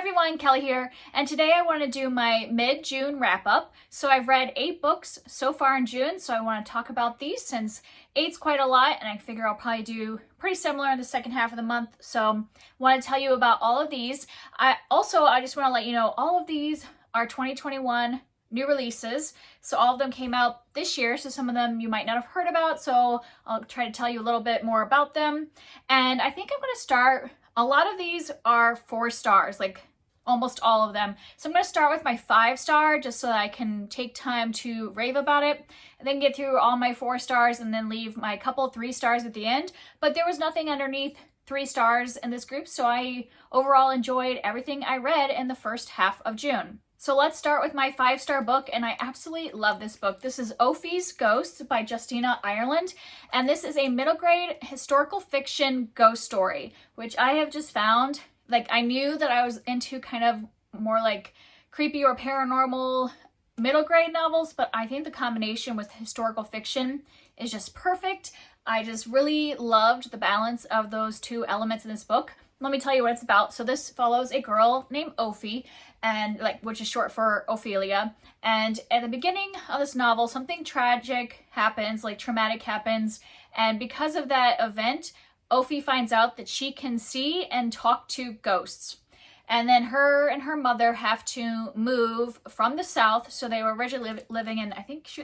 everyone, Kelly here, and today I want to do my mid-June wrap-up. So I've read 8 books so far in June, so I want to talk about these since 8's quite a lot, and I figure I'll probably do pretty similar in the second half of the month. So I want to tell you about all of these. I just want to let you know all of these are 2021 new releases. So all of them came out this year, so some of them you might not have heard about, so I'll try to tell you a little bit more about them. And I think I'm going to start, a lot of these are 4 stars, like almost all of them. So I'm going to start with my 5-star just so that I can take time to rave about it, and then get through all my 4 stars and then leave my couple 3 stars at the end. But there was nothing underneath 3 stars in this group, so I overall enjoyed everything I read in the first half of June. So let's start with my 5-star book, and I absolutely love this book. This is Ophie's Ghosts by Justina, Ireland, and this is a middle grade historical fiction ghost story, which I have just found, like, I knew that I was into kind of more like creepy or paranormal middle grade novels, but I think the combination with historical fiction is just perfect. I just really loved the balance of those 2 elements in this book. Let me tell you what it's about. So this follows a girl named Ophie, and which is short for Ophelia. And at the beginning of this novel, something traumatic happens, and because of that event, Ophie finds out that she can see and talk to ghosts. And then her and her mother have to move from the south. So they were originally living in,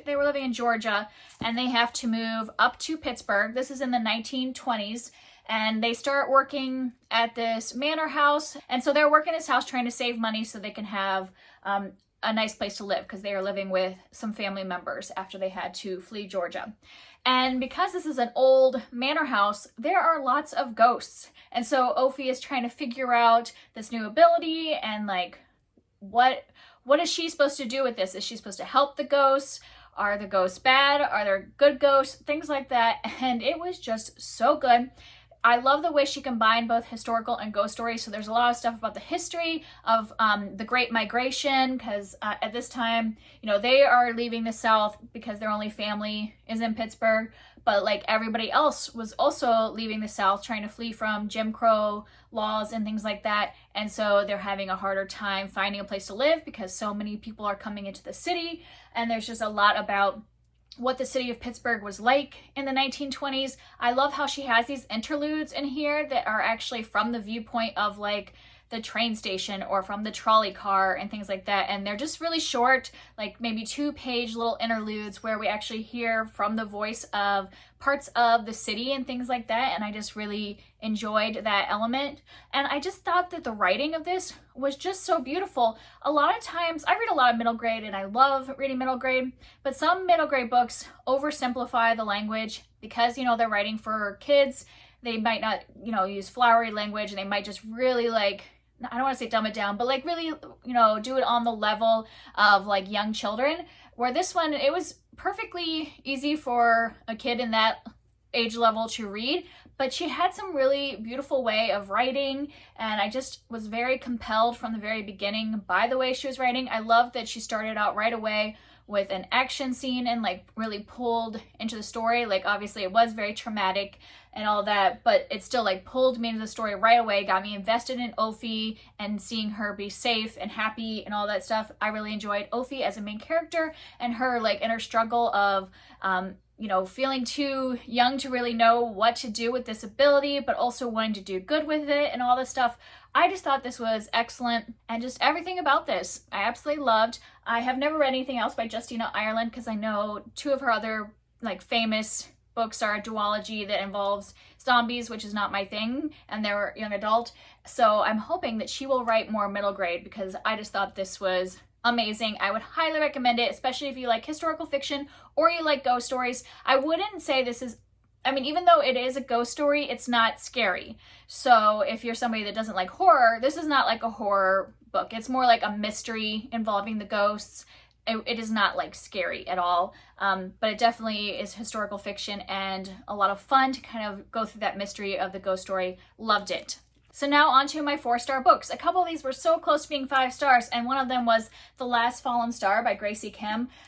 they were living in Georgia, and they have to move up to Pittsburgh. This is in the 1920s. And they start working at this manor house. And so they're working this house trying to save money so they can have a nice place to live, because they are living with some family members after they had to flee Georgia. And because this is an old manor house, there are lots of ghosts. And so Ophie is trying to figure out this new ability and what is she supposed to do with this? Is she supposed to help the ghosts? Are the ghosts bad? Are there good ghosts? Things like that. And it was just so good. I love the way she combined both historical and ghost stories. So there's a lot of stuff about the history of the Great Migration, because at this time, they are leaving the South because their only family is in Pittsburgh. But everybody else was also leaving the South, trying to flee from Jim Crow laws and things like that. And so they're having a harder time finding a place to live because so many people are coming into the city. And there's just a lot about what the city of Pittsburgh was like in the 1920s. I love how she has these interludes in here that are actually from the viewpoint of the train station or from the trolley car and things like that. And they're just really short, maybe 2-page little interludes where we actually hear from the voice of parts of the city and things like that. And I just really enjoyed that element. And I just thought that the writing of this was just so beautiful. A lot of times, I read a lot of middle grade and I love reading middle grade, but some middle grade books oversimplify the language because, they're writing for kids. They might not, use flowery language, and they might just really I don't want to say dumb it down, but really, do it on the level of young children. Where this one, it was perfectly easy for a kid in that age level to read, but she had some really beautiful way of writing, and I just was very compelled from the very beginning by the way she was writing. I love that she started out right away with an action scene and really pulled into the story. Obviously it was very traumatic and all that, but it still pulled me into the story right away, got me invested in Ophie and seeing her be safe and happy and all that stuff. I really enjoyed Ophie as a main character and her inner struggle of feeling too young to really know what to do with this ability, but also wanting to do good with it and all this stuff. I just thought this was excellent, and just everything about this I absolutely loved. I have never read anything else by Justina, Ireland, because I know 2 of her other famous books are a duology that involves zombies, which is not my thing, and they're young adult. So I'm hoping that she will write more middle grade, because I just thought this was amazing. I would highly recommend it, especially if you like historical fiction or you like ghost stories. I wouldn't say this is, even though it is a ghost story, it's not scary. So if you're somebody that doesn't like horror, this is not a horror book. It's more like a mystery involving the ghosts. It is not scary at all, but it definitely is historical fiction and a lot of fun to kind of go through that mystery of the ghost story. Loved it. So now on to my 4-star books. A couple of these were so close to being 5 stars, and one of them was The Last Fallen Star by Graci.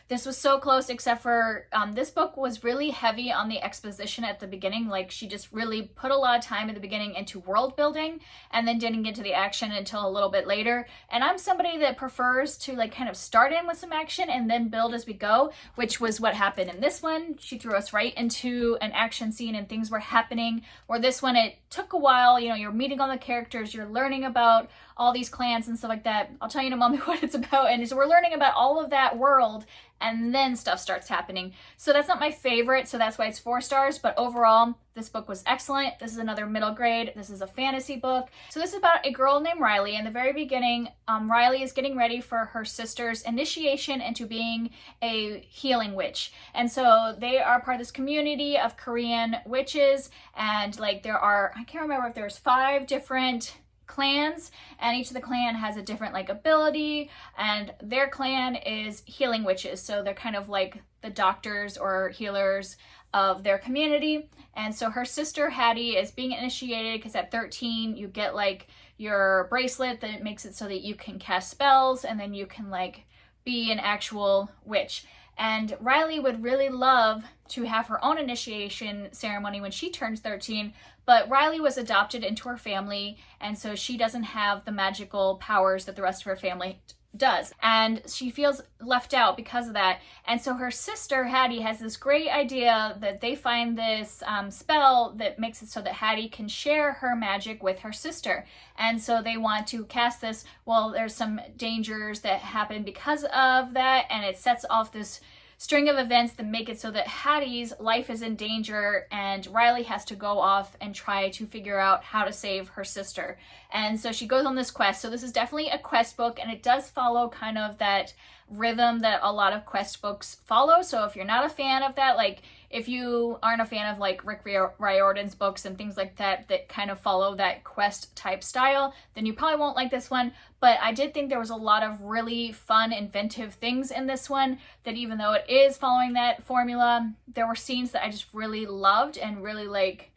This was so close, except for this book was really heavy on the exposition at the beginning. Like, she just really put a lot of time at the beginning into world building and then didn't get to the action until a little bit later. And I'm somebody that prefers to like kind of start in with some action and then build as we go, which was what happened in this one. She threw us right into an action scene and things were happening. Where this one, it took a while. You know, you're meeting all the characters, you're learning about all these clans and stuff like that. I'll tell you in a moment what it's about. And so we're learning about all of that world, and then stuff starts happening. So that's not my favorite, so that's why it's 4 stars. But overall, this book was excellent. This is another middle grade. This is a fantasy book. So this is about a girl named Riley. In the very beginning, Riley is getting ready for her sister's initiation into being a healing witch. And so they are part of this community of Korean witches. And like there are, I can't remember if there's 5 different clans, and each of the clan has a different like ability, and their clan is healing witches, so they're kind of like the doctors or healers of their community. And so her sister Hattie is being initiated because at 13 you get like your bracelet that makes it so that you can cast spells and then you can like be an actual witch. And Riley would really love to have her own initiation ceremony when she turns 13, but Riley was adopted into her family, and so she doesn't have the magical powers that the rest of her family does. And she feels left out because of that. And so her sister, Hattie, has this great idea that they find this spell that makes it so that Hattie can share her magic with her sister. And so they want to cast this. Well, there's some dangers that happen because of that, and it sets off this string of events that make it so that Hattie's life is in danger, and Riley has to go off and try to figure out how to save her sister. And so she goes on this quest. So this is definitely a quest book, and it does follow kind of that rhythm that a lot of quest books follow. So if you're not a fan of that, like if you aren't a fan of like Rick Riordan's books and things like that that kind of follow that quest type style, then you probably won't like this one. But I did think there was a lot of really fun, inventive things in this one, that even though it is following that formula, there were scenes that I just really loved and really like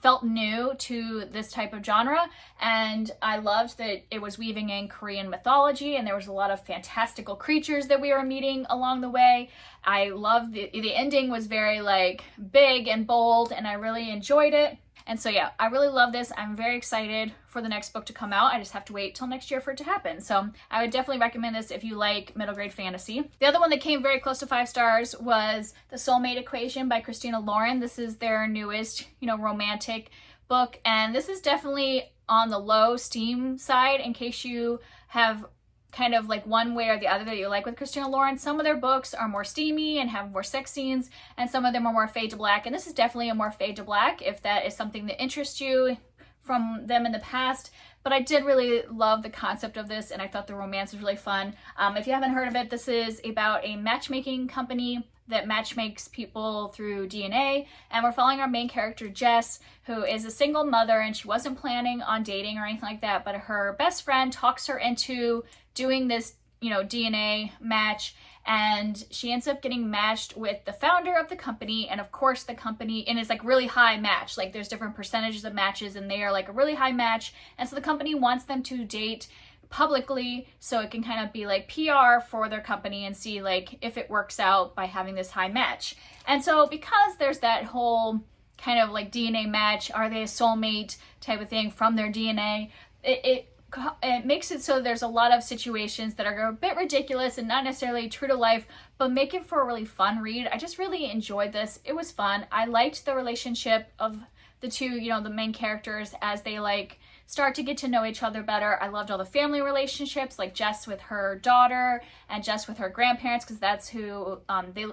felt new to this type of genre. And I loved that it was weaving in Korean mythology, and there was a lot of fantastical creatures that we were meeting along the way. I loved the ending was very like big and bold, and I really enjoyed it. And so yeah, I really love this. I'm very excited for the next book to come out. I just have to wait till next year for it to happen. So I would definitely recommend this if you like middle grade fantasy. The other one that came very close to 5 stars was The Soulmate Equation by Christina Lauren. This is their newest, romantic book. And this is definitely on the low steam side in case you have kind of like one way or the other that you like with Christina Lauren. Some of their books are more steamy and have more sex scenes, and some of them are more fade to black. And this is definitely a more fade to black if that is something that interests you from them in the past. But I did really love the concept of this, and I thought the romance was really fun. If you haven't heard of it, this is about a matchmaking company that matchmakes people through DNA, and we're following our main character Jess, who is a single mother, and she wasn't planning on dating or anything like that, but her best friend talks her into doing this DNA match, and she ends up getting matched with the founder of the company. And of course the company, and it's like really high match, like there's different percentages of matches, and they are like a really high match, and so the company wants them to date publicly so it can kind of be like PR for their company and see like if it works out by having this high match. And so because there's that whole kind of like DNA match, are they a soulmate type of thing from their DNA, it makes it so there's a lot of situations that are a bit ridiculous and not necessarily true to life, but make it for a really fun read. I just really enjoyed this. It was fun. I liked the relationship of the two, the main characters as they like start to get to know each other better. I loved all the family relationships, like Jess with her daughter and Jess with her grandparents, because that's who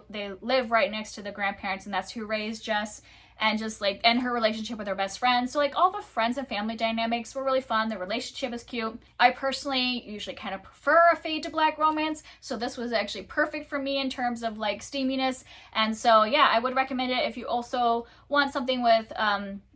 they live right next to the grandparents, and that's who raised Jess. And just like, and her relationship with her best friend. So like all the friends and family dynamics were really fun. The relationship is cute. I personally usually kind of prefer a fade to black romance, so this was actually perfect for me in terms of like steaminess. And so yeah, I would recommend it if you also want something with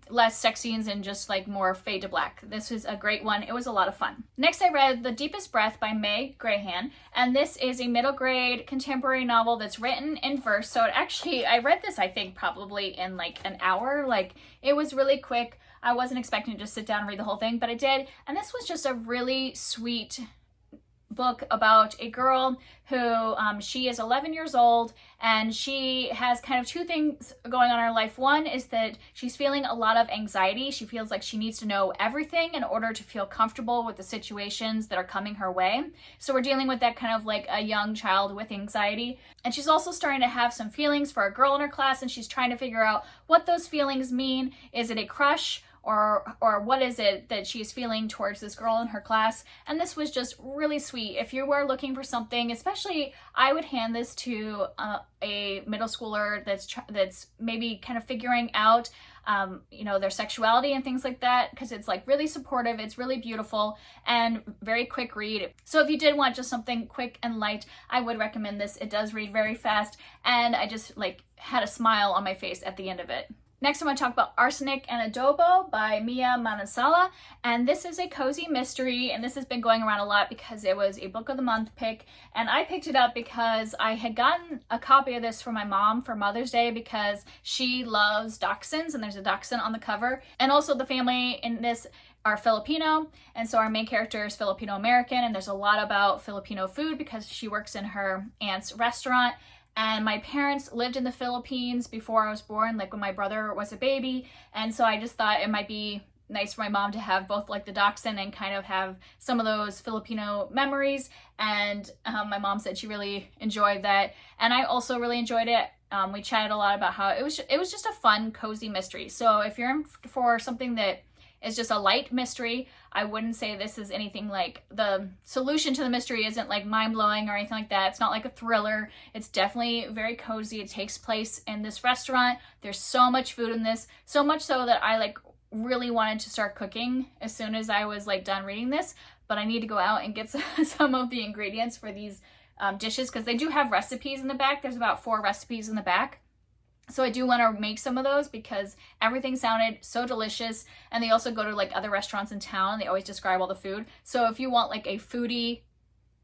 less sex scenes and just like more fade to black. This is a great one. It was a lot of fun. Next, I read The Deepest Breath by Grehan, and this is a middle grade contemporary novel that's written in verse. So I read this I think probably in like an hour. Like it was really quick. I wasn't expecting to just sit down and read the whole thing, but I did. And this was just a really sweet book about a girl who she is 11 years old, and she has kind of two things going on in her life. One is that she's feeling a lot of anxiety. She feels like she needs to know everything in order to feel comfortable with the situations that are coming her way. So we're dealing with that kind of like a young child with anxiety. And she's also starting to have some feelings for a girl in her class, and she's trying to figure out what those feelings mean. Is it a crush? Or what is it that she's feeling towards this girl in her class? And this was just really sweet. If you were looking for something, especially, I would hand this to a middle schooler that's maybe kind of figuring out their sexuality and things like that, because it's like really supportive, it's really beautiful, and very quick read. So if you did want just something quick and light, I would recommend this. It does read very fast, and I just like had a smile on my face at the end of it. Next, I'm going to talk about Arsenic and Adobo by Manansala, and this is a cozy mystery, and this has been going around a lot because it was a book of the month pick, and I picked it up because I had gotten a copy of this from my mom for Mother's Day because she loves dachshunds, and there's a dachshund on the cover, and also the family in this are Filipino, and so our main character is Filipino American, and there's a lot about Filipino food because she works in her aunt's restaurant. And my parents lived in the Philippines before I was born, like when my brother was a baby. And so I just thought it might be nice for my mom to have both like the dachshund and kind of have some of those Filipino memories. And my mom said she really enjoyed that. And I also really enjoyed it. We chatted a lot about how it was just a fun, cozy mystery. So if you're in for something that is just a light mystery, I wouldn't say this is anything like, the solution to the mystery isn't like mind-blowing or anything like that. It's not like a thriller. It's definitely very cozy. It takes place in this restaurant. There's so much food in this, so much so that I like really wanted to start cooking as soon as I was like done reading this, but I need to go out and get some of the ingredients for these dishes, because they do have recipes in the back. There's about 4 recipes in the back. So I do want to make some of those because everything sounded so delicious, and they also go to like other restaurants in town, and they always describe all the food. So if you want like a foodie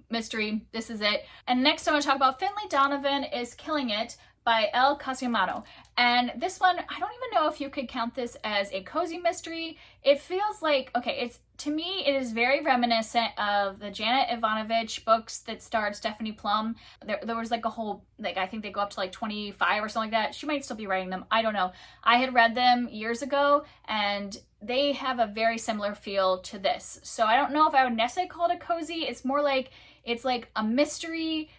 mystery, this is it. And next I'm going to talk about Finlay Donovan is Killing It by Elle Cosimano. And this one, I don't even know if you could count this as a cozy mystery. It feels like, okay, to me, it is very reminiscent of the Janet Ivanovich books that starred Stephanie Plum. There was like a whole, like, I think they go up to like 25 or something like that. She might still be writing them. I don't know. I had read them years ago, and they have a very similar feel to this. So I don't know if I would necessarily call it a cozy. It's more like, it's like a mystery,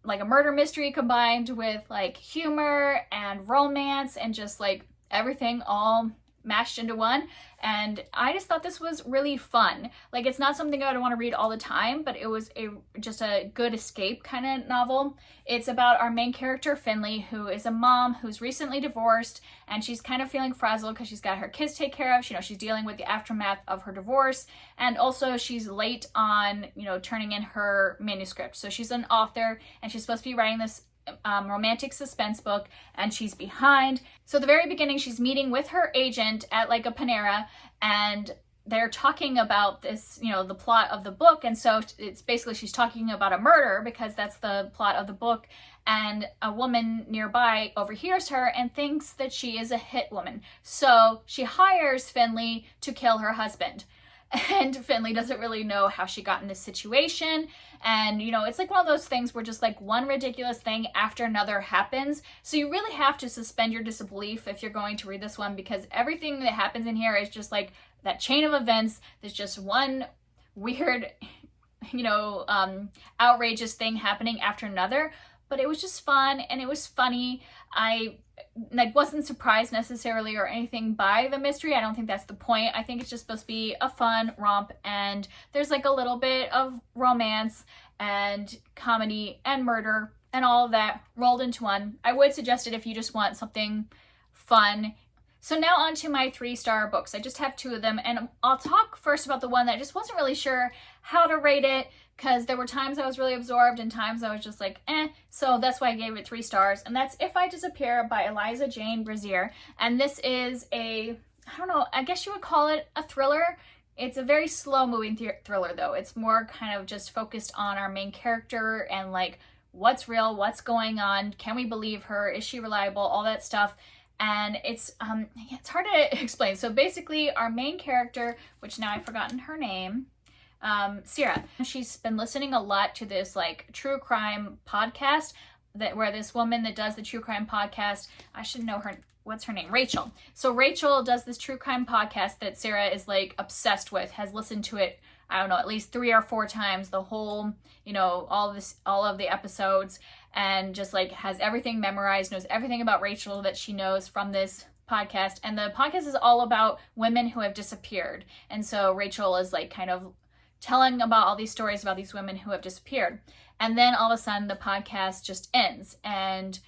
like a murder mystery combined with like humor and romance and just like everything all mashed into one. And I just thought this was really fun. Like, it's not something I would want to read all the time, but it was just a good escape kind of novel. It's about our main character, Finlay, who is a mom who's recently divorced, and she's kind of feeling frazzled because she's got her kids to take care of. She's dealing with the aftermath of her divorce, and also she's late on, turning in her manuscript. So she's an author, and she's supposed to be writing this romantic suspense book, and she's behind. So at the very beginning, she's meeting with her agent at like a Panera, and they're talking about this, the plot of the book. And so it's basically, she's talking about a murder because that's the plot of the book. And a woman nearby overhears her and thinks that she is a hit woman. So she hires Finlay to kill her husband. And Finlay doesn't really know how she got in this situation. And, it's like one of those things where just like one ridiculous thing after another happens. So you really have to suspend your disbelief if you're going to read this one, because everything that happens in here is just like that chain of events. There's just one weird, outrageous thing happening after another. But it was just fun, and it was funny. I wasn't surprised necessarily or anything by the mystery. I don't think that's the point. I think it's just supposed to be a fun romp, and there's like a little bit of romance and comedy and murder and all of that rolled into one. I would suggest it if you just want something fun. So now on to my 3-star books. I just have 2 of them, and I'll talk first about the one that I just wasn't really sure how to rate it, because there were times I was really absorbed and times I was just like, so that's why I gave it 3 stars. And that's If I Disappear by Eliza Jane Brazier. And this is I don't know, I guess you would call it a thriller. It's a very slow moving thriller though. It's more kind of just focused on our main character and like what's real, what's going on, can we believe her, is she reliable, all that stuff. And it's hard to explain. So basically our main character, which now I've forgotten her name, Sierra, she's been listening a lot to this like true crime podcast where this woman that does the true crime podcast, I should know her, what's her name? Rachel. So Rachel does this true crime podcast that Sarah is like obsessed with, has listened to it, I don't know, at least 3 or 4 times, the whole, all of the episodes, and just like has everything memorized, knows everything about Rachel that she knows from this podcast. And the podcast is all about women who have disappeared. And so Rachel is like kind of telling about all these stories about these women who have disappeared. And then all of a sudden the podcast just ends and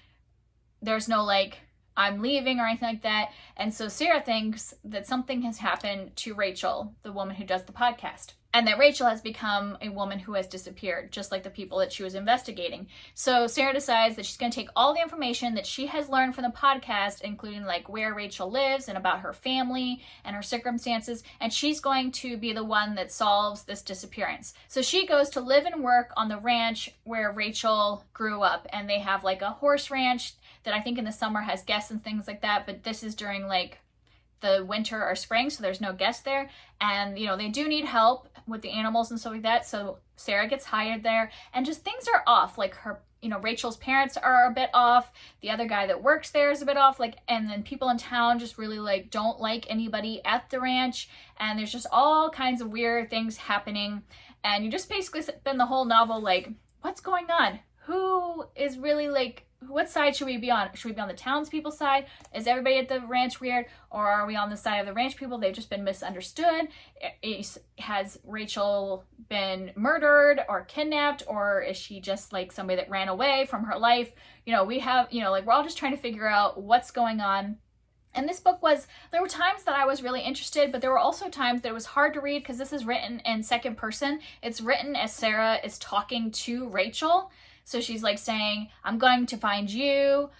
there's no like, I'm leaving or anything like that. And so Sarah thinks that something has happened to Rachel, the woman who does the podcast, and that Rachel has become a woman who has disappeared, just like the people that she was investigating. So Sarah decides that she's going to take all the information that she has learned from the podcast, including like where Rachel lives and about her family and her circumstances, and she's going to be the one that solves this disappearance. So she goes to live and work on the ranch where Rachel grew up, and they have like a horse ranch that I think in the summer has guests and things like that, but this is during like the winter or spring, so there's no guests there. And they do need help with the animals and stuff like that, so Sarah gets hired there, and just things are off. Like her, Rachel's parents are a bit off, the other guy that works there is a bit off, like, and then people in town just really like don't like anybody at the ranch, and there's just all kinds of weird things happening. And you just basically spend the whole novel like, what's going on? Who is really like, what side should we be on? Should we be on the townspeople side? Is everybody at the ranch weird? Or are we on the side of the ranch people? They've just been misunderstood. Has Rachel been murdered or kidnapped? Or is she just like somebody that ran away from her life? We have, like we're all just trying to figure out what's going on. And this book there were times that I was really interested, but there were also times that it was hard to read because this is written in second person. It's written as Sarah is talking to Rachel. So she's like saying, I'm going to find you,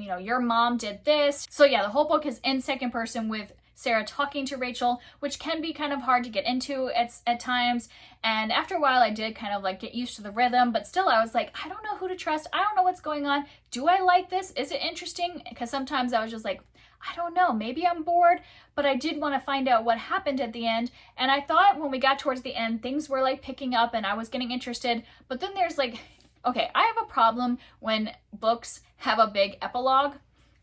your mom did this. So yeah, the whole book is in second person with Sarah talking to Rachel, which can be kind of hard to get into at times. And after a while, I did kind of like get used to the rhythm, but still I was like, I don't know who to trust. I don't know what's going on. Do I like this? Is it interesting? Because sometimes I was just like, I don't know, maybe I'm bored, but I did want to find out what happened at the end. And I thought when we got towards the end, things were like picking up and I was getting interested. But then there's like, okay, I have a problem when books have a big epilogue,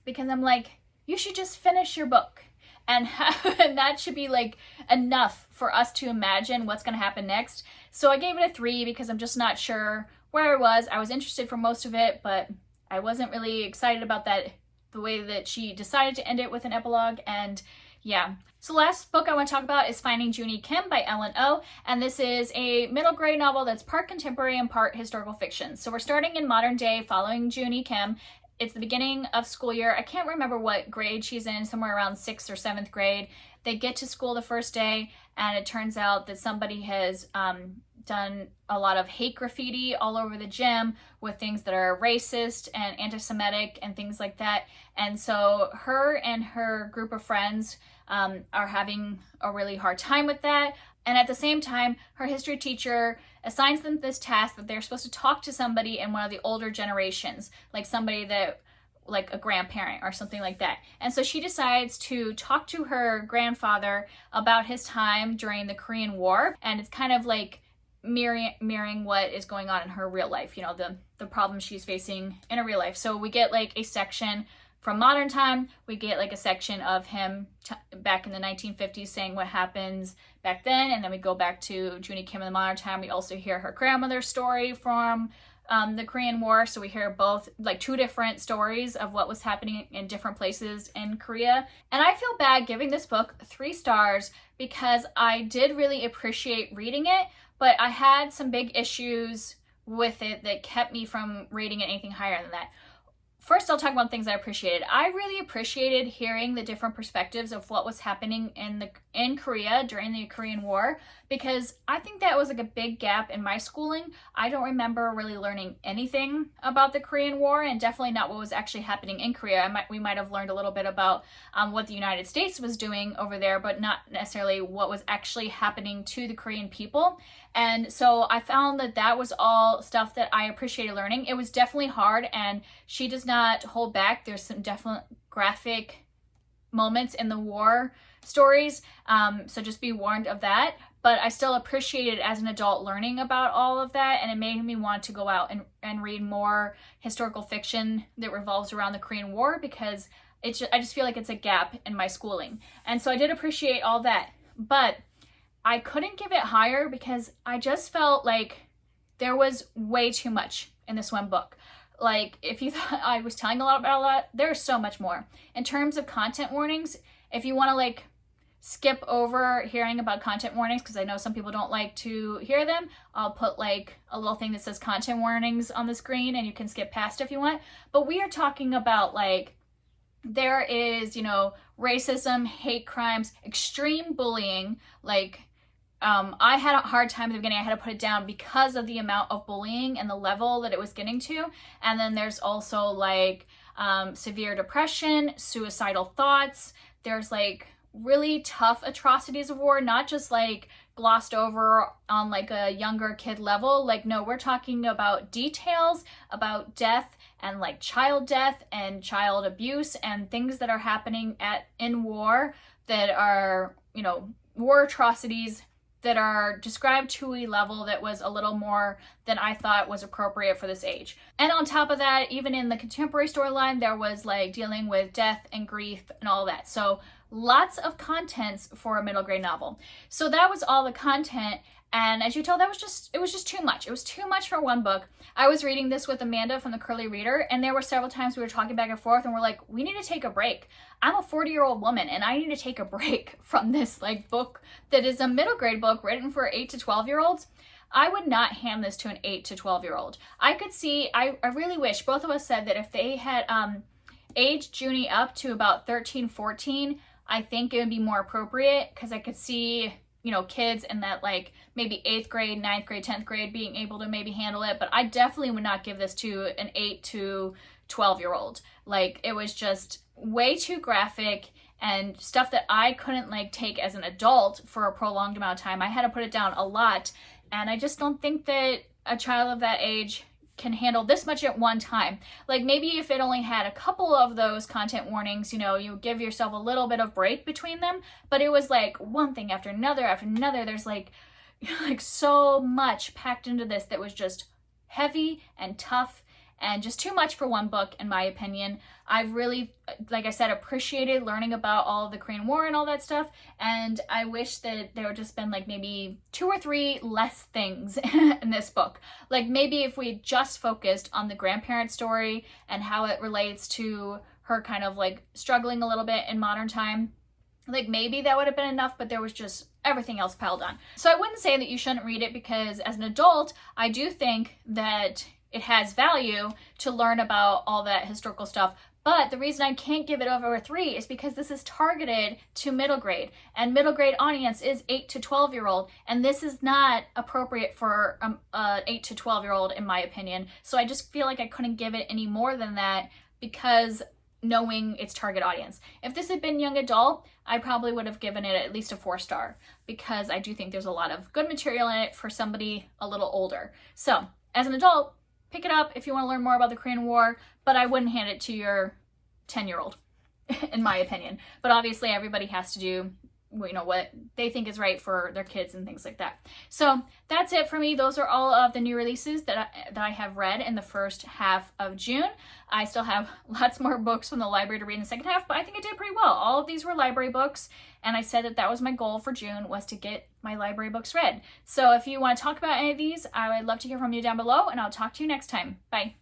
because I'm like, you should just finish your book. And that should be like enough for us to imagine what's going to happen next. So I gave it a 3 because I'm just not sure where I was. I was interested for most of it, but I wasn't really excited about the way that she decided to end it with an epilogue. And yeah. So the last book I want to talk about is Finding Junie Kim by Elle, and this is a middle grade novel that's part contemporary and part historical fiction. So we're starting in modern day following Junie Kim. It's the beginning of school year. I can't remember what grade she's in, somewhere around 6th or 7th grade. They get to school the first day, and it turns out that somebody has done a lot of hate graffiti all over the gym with things that are racist and anti-Semitic and things like that. And so her and her group of friends are having a really hard time with that. And at the same time, her history teacher assigns them this task that they're supposed to talk to somebody in one of the older generations, like somebody that, like a grandparent or something like that. And so she decides to talk to her grandfather about his time during the Korean War. And it's kind of like mirroring what is going on in her real life, the problems she's facing in her real life. So we get like a section from modern time, we get like a section of him back in the 1950s saying what happens back then, and then we go back to Junie Kim in the modern time. We also hear her grandmother's story from the Korean War, so we hear both, like 2 different stories of what was happening in different places in Korea. And I feel bad giving this book 3 stars because I did really appreciate reading it, but I had some big issues with it that kept me from rating it anything higher than that. First, I'll talk about things I appreciated. I really appreciated hearing the different perspectives of what was happening in Korea during the Korean War, because I think that was like a big gap in my schooling. I don't remember really learning anything about the Korean War, and definitely not what was actually happening in Korea. We might have learned a little bit about what the United States was doing over there, but not necessarily what was actually happening to the Korean people. And so I found that was all stuff that I appreciated learning. It was definitely hard, and she does not hold back. There's some graphic moments in the war stories, so just be warned of that. But I still appreciated as an adult learning about all of that, and it made me want to go out and read more historical fiction that revolves around the Korean War, because I just feel like it's a gap in my schooling. And so I did appreciate all that, but I couldn't give it higher because I just felt like there was way too much in this one book. Like, if you thought I was telling a lot about a lot, there's so much more. In terms of content warnings, if you want to like skip over hearing about content warnings, because I know some people don't like to hear them, I'll put like a little thing that says content warnings on the screen and you can skip past if you want. But we are talking about like, there is, you know, racism, hate crimes, extreme bullying. Like, I had a hard time at the beginning. I had to put it down because of the amount of bullying and the level that it was getting to. And then there's also like severe depression, suicidal thoughts. There's like really tough atrocities of war, not just like glossed over on like a younger kid level. Like, no, we're talking about details about death and like child death and child abuse and things that are happening in war that are, you know, war atrocities that are described to a level that was a little more than I thought was appropriate for this age. And on top of that, even in the contemporary storyline, there was like dealing with death and grief and all that. So lots of contents for a middle grade novel. So that was all the content. And as you tell, it was just too much. It was too much for one book. I was reading this with Amanda from the Curly Reader, and there were several times we were talking back and forth, and we're like, we need to take a break. I'm a 40-year-old woman, and I need to take a break from this like book that is a middle grade book written for 8 to 12-year-olds. I would not hand this to an 8 to 12-year-old. I could see, I really wish, both of us said that if they had aged Junie up to about 13, 14, I think it would be more appropriate, because I could see, you know, kids in that like maybe 8th grade, 9th grade, 10th grade being able to maybe handle it. But I definitely would not give this to an 8 to 12-year-old. Like, it was just way too graphic and stuff that I couldn't like take as an adult for a prolonged amount of time. I had to put it down a lot, and I just don't think that a child of that age can handle this much at one time. Like, maybe if it only had a couple of those content warnings, you know, you give yourself a little bit of break between them, but it was like one thing after another after another. There's like so much packed into this that was just heavy and tough and just too much for one book, in my opinion. I really, like I said, appreciated learning about all of the Korean War and all that stuff, and I wish that there would just been like maybe 2 or 3 less things in this book. Like, maybe if we just focused on the grandparent story and how it relates to her kind of like struggling a little bit in modern time, like maybe that would have been enough, but there was just everything else piled on. So I wouldn't say that you shouldn't read it, because as an adult, I do think that it has value to learn about all that historical stuff. But the reason I can't give it over a 3 is because this is targeted to middle grade, and middle grade audience is 8 to 12-year-old, and this is not appropriate for 8 to 12-year-old, in my opinion. So I just feel like I couldn't give it any more than that, because knowing its target audience. If this had been young adult, I probably would have given it at least a 4-star, because I do think there's a lot of good material in it for somebody a little older. So as an adult, pick it up if you want to learn more about the Korean War, but I wouldn't hand it to your 10-year-old, in my opinion. But obviously everybody has to do, you know, what they think is right for their kids and things like that. So that's it for me. Those are all of the new releases that I have read in the first half of June. I still have lots more books from the library to read in the second half, but I think I did pretty well. All of these were library books, and I said that that was my goal for June, was to get my library books read. So if you want to talk about any of these, I would love to hear from you down below, and I'll talk to you next time. Bye.